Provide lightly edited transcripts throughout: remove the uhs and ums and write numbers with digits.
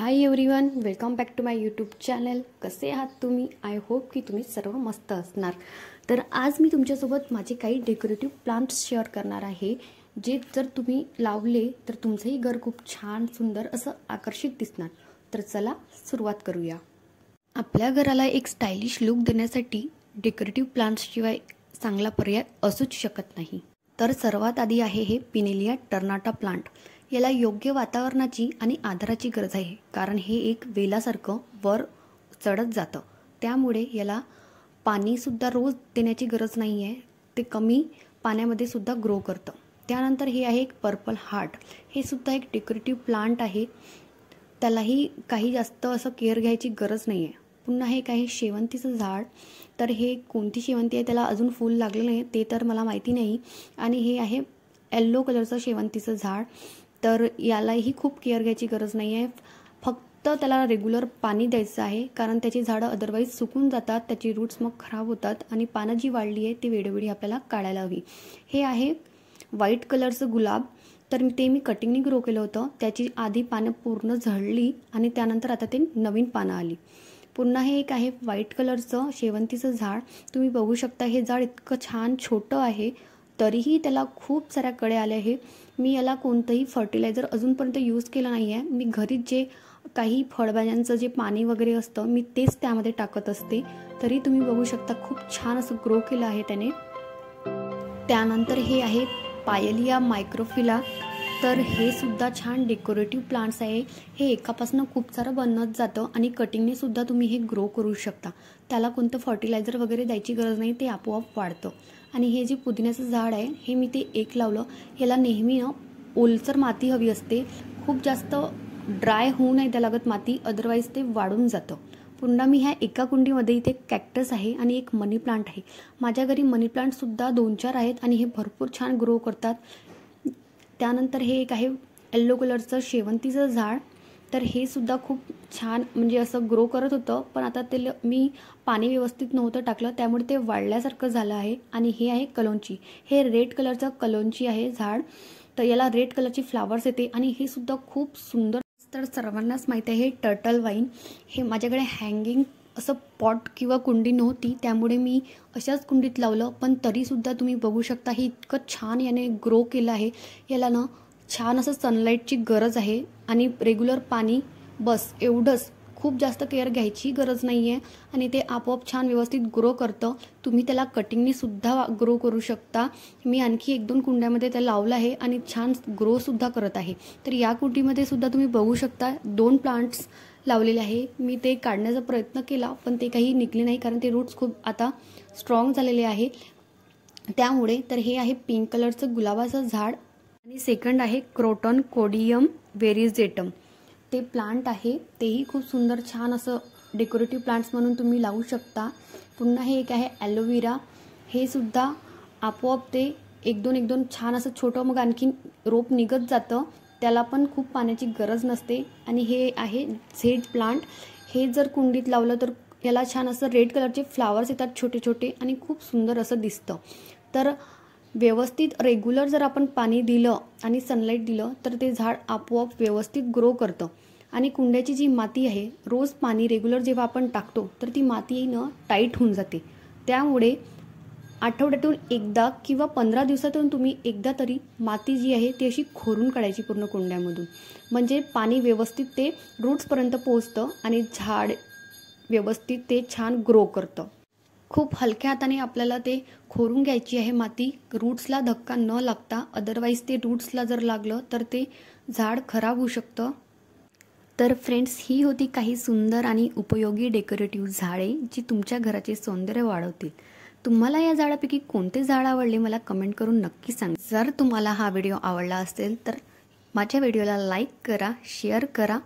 High everyone, welcome back to my YouTube channel. कसे आहात तुम्ही? आय होप की तुम्ही सर्व मस्त असणार. तर आज मी तुमच्यासोबत माझे काही डेकोरेटिव्ह प्लांट्स शेअर करणार आहे, जे जर तुम्ही लावले तर तुमचंही घर खूप छान सुंदर असं आकर्षित दिसणार. तर चला सुरुवात करूया. आपल्या घराला एक स्टायलिश लुक देण्यासाठी डेकोरेटिव्ह प्लांट्सशिवाय चांगला पर्याय असूच शकत नाही. तर सर्वात आधी आहे हे पिनेलिया टर्नाटा प्लांट. याला योग्य वातावरणाची आणि आधाराची गरज आहे, कारण हे एक वेलासारखं वर चढत जातं. त्यामुळे याला पाणीसुद्धा रोज देण्याची गरज नाही आहे. ते कमी पाण्यामध्ये सुद्धा ग्रो करतं. त्यानंतर हे आहे एक पर्पल हार्ट. हे सुद्धा एक डेकोरेटिव्ह प्लांट आहे. त्यालाही काही जास्त असं केअर घ्यायची गरज नाही आहे. पुन्हा हे काही शेवंतीचं झाड. तर हे कोणती शेवंती आहे, त्याला अजून फूल लागलं नाही ते तर मला माहिती नाही. आणि हे आहे येल्लो कलरचं शेवंतीचं झाड. तर यालाही खूप केअर घ्यायची गरज नाही आहे. फक्त त्याला रेग्युलर पाणी द्यायचं आहे, कारण त्याची झाडं अदरवाईज सुकून जातात, त्याची रूट्स मग खराब होतात आणि पानं जी वाढली आहे ती वेळोवेळी आपल्याला काढायला हवी. हे आहे व्हाईट कलरचं गुलाब. तर ते मी कटिंगनी ग्रो केलं होतं. त्याची आधी पानं पूर्ण झडली आणि त्यानंतर आता ते नवीन पानं आली. पुन्हा हे एक आहे व्हाईट कलरचं शेवंतीचं झाड. तुम्ही बघू शकता हे झाड इतकं छान छोटं आहे, तरीही त्याला खूप साऱ्या कळे आले आहे. मी याला कोणतंही फर्टिलायझर अजूनपर्यंत यूज केलं नाही आहे. मी घरीच जे काही फळभाज्यांचं जे पाणी वगैरे असतं मी तेच त्यामध्ये टाकत असते. तरी तुम्ही बघू शकता खूप छान असं ग्रो केलं आहे त्याने. त्यानंतर हे आहे पायलिया मायक्रोफिला. तर हे सुद्धा छान डेकोरेटिव्ह प्लांट्स आहे. हे एकापासून खूप सारं बनत जातं आणि कटिंगने सुद्धा तुम्ही हे ग्रो करू शकता. त्याला कोणतं फर्टिलायझर वगैरे द्यायची गरज नाही, ते आपोआप वाढतं. आणि हे जे पुदिन्याचं झाड आहे हे मी ते एक लावलं. याला नेहमी ओलसर माती हवी असते. खूप जास्त ड्राय होऊ नाही द्या लागत माती, अदरवाईज ते वाढून जातं. पुन्हा मी ह्या एका कुंडीमध्ये इथे कॅक्टस आहे आणि एक मनी प्लांट आहे. माझ्या घरी मनी प्लांटसुद्धा 2-4 आहेत आणि हे भरपूर छान ग्रो करतात. त्यानंतर हे एक आहे येल्लो कलरचं शेवंतीचं झाड. तर हे सुद्धा खूप छान म्हणजे असं ग्रो करत होतं, पण आता ते मी पाणी व्यवस्थित नव्हतं टाकलं, त्यामुळे ते वाढल्यासारखं झालं आहे. आणि हे आहे कलोंची. हे रेड कलरचं कलोंची आहे झाड. तर याला रेड कलरची फ्लावर्स येते आणि हे सुद्धा खूप सुंदर. तर सर्वांनाच माहीत आहे हे टर्टल वाईन. हे माझ्याकडे हँगिंग असं पॉट किंवा कुंडी नव्हती, त्यामुळे मी अशाच कुंडीत लावलं. पण तरीसुद्धा तुम्ही बघू शकता हे इतकं छान याने ग्रो केलं आहे. याला ना छान असं सनलाईटची गरज आहे आणि रेग्युलर पाणी, बस एवढंच. खूप जास्त केअर घ्यायची गरज नाही आहे आणि ते आपोआप छान व्यवस्थित ग्रो करतं. तुम्ही त्याला कटिंगने सुद्धा ग्रो करू शकता. मी आणखी 1-2 कुंड्यामध्ये त्याला लावलं आहे आणि छान ग्रोसुद्धा करत आहे. तर या कुंडीमध्ये सुद्धा तुम्ही बघू शकता 2 प्लांट्स लावलेले आहे. मी ते काढण्याचा प्रयत्न केला, पण ते काही निघले नाही, कारण ते रूट्स खूप आता स्ट्रॉंग झालेले आहे त्यामुळे. तर हे आहे पिंक कलरचं गुलाबाचं झाड. आणि सेकंड आहे क्रोटॉन कोडियम वेरिजेटम. ते प्लांट आहे, तेही खूप सुंदर छान असं डेकोरेटिव्ह प्लांट्स म्हणून तुम्ही लावू शकता. पुन्हा हे एक आहे ॲलोवेरा. हे सुद्धा आपोआप ते 1-2 छान असं छोटं मग आणखीन रोप निघत जातं. त्याला पण खूप पाण्याची गरज नसते. आणि हे आहे झेड प्लांट. हे जर कुंडीत लावलं तर याला छान असं रेड कलरचे फ्लावर्स येतात छोटे छोटे आणि खूप सुंदर असं दिसतं. तर व्यवस्थित रेग्युलर जर आपण पाणी दिलं आणि सनलाईट दिलं तर ते झाड आपोआप व्यवस्थित ग्रो करतं. आणि कुंड्याची जी माती आहे, रोज पाणी रेग्युलर जेव्हा आपण टाकतो तर ती माती टाईट होऊन जाते. त्यामुळे आठवड्यातून एकदा किंवा 15 दिवसातून तुम्ही एकदा तरी माती जी आहे ती अशी खोरून काढायची पूर्ण कुंड्यामधून. म्हणजे पाणी व्यवस्थित ते रूट्सपर्यंत पोहोचतं आणि झाड व्यवस्थित ते छान ग्रो करतं. खूप हलक्या हाताने आपल्याला ते खोरून घ्यायची आहे माती, रूट्सला धक्का न लागता. अदरवाईज ते रूट्सला जर लागलं तर ते झाड खराब होऊ शकतं. तर फ्रेंड्स, ही होती काही सुंदर आणि उपयोगी डेकोरेटिव्ह झाडे जी तुमच्या घराचे सौंदर्य वाढवतील. तुम्हाला या झाडापैकी कोणते झाड आवडले मला कमेंट करून नक्की सांगा. जर तुम्हाला हा व्हिडिओ आवडला असेल तर माझ्या व्हिडिओला लाईक करा, शेअर करा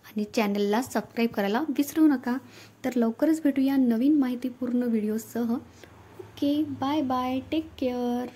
आणि चॅनलला सबस्क्राईब करायला विसरू नका. तर लवकरच भेटूया नवीन माहितीपूर्ण व्हिडिओसह. Okay, bye bye, take care.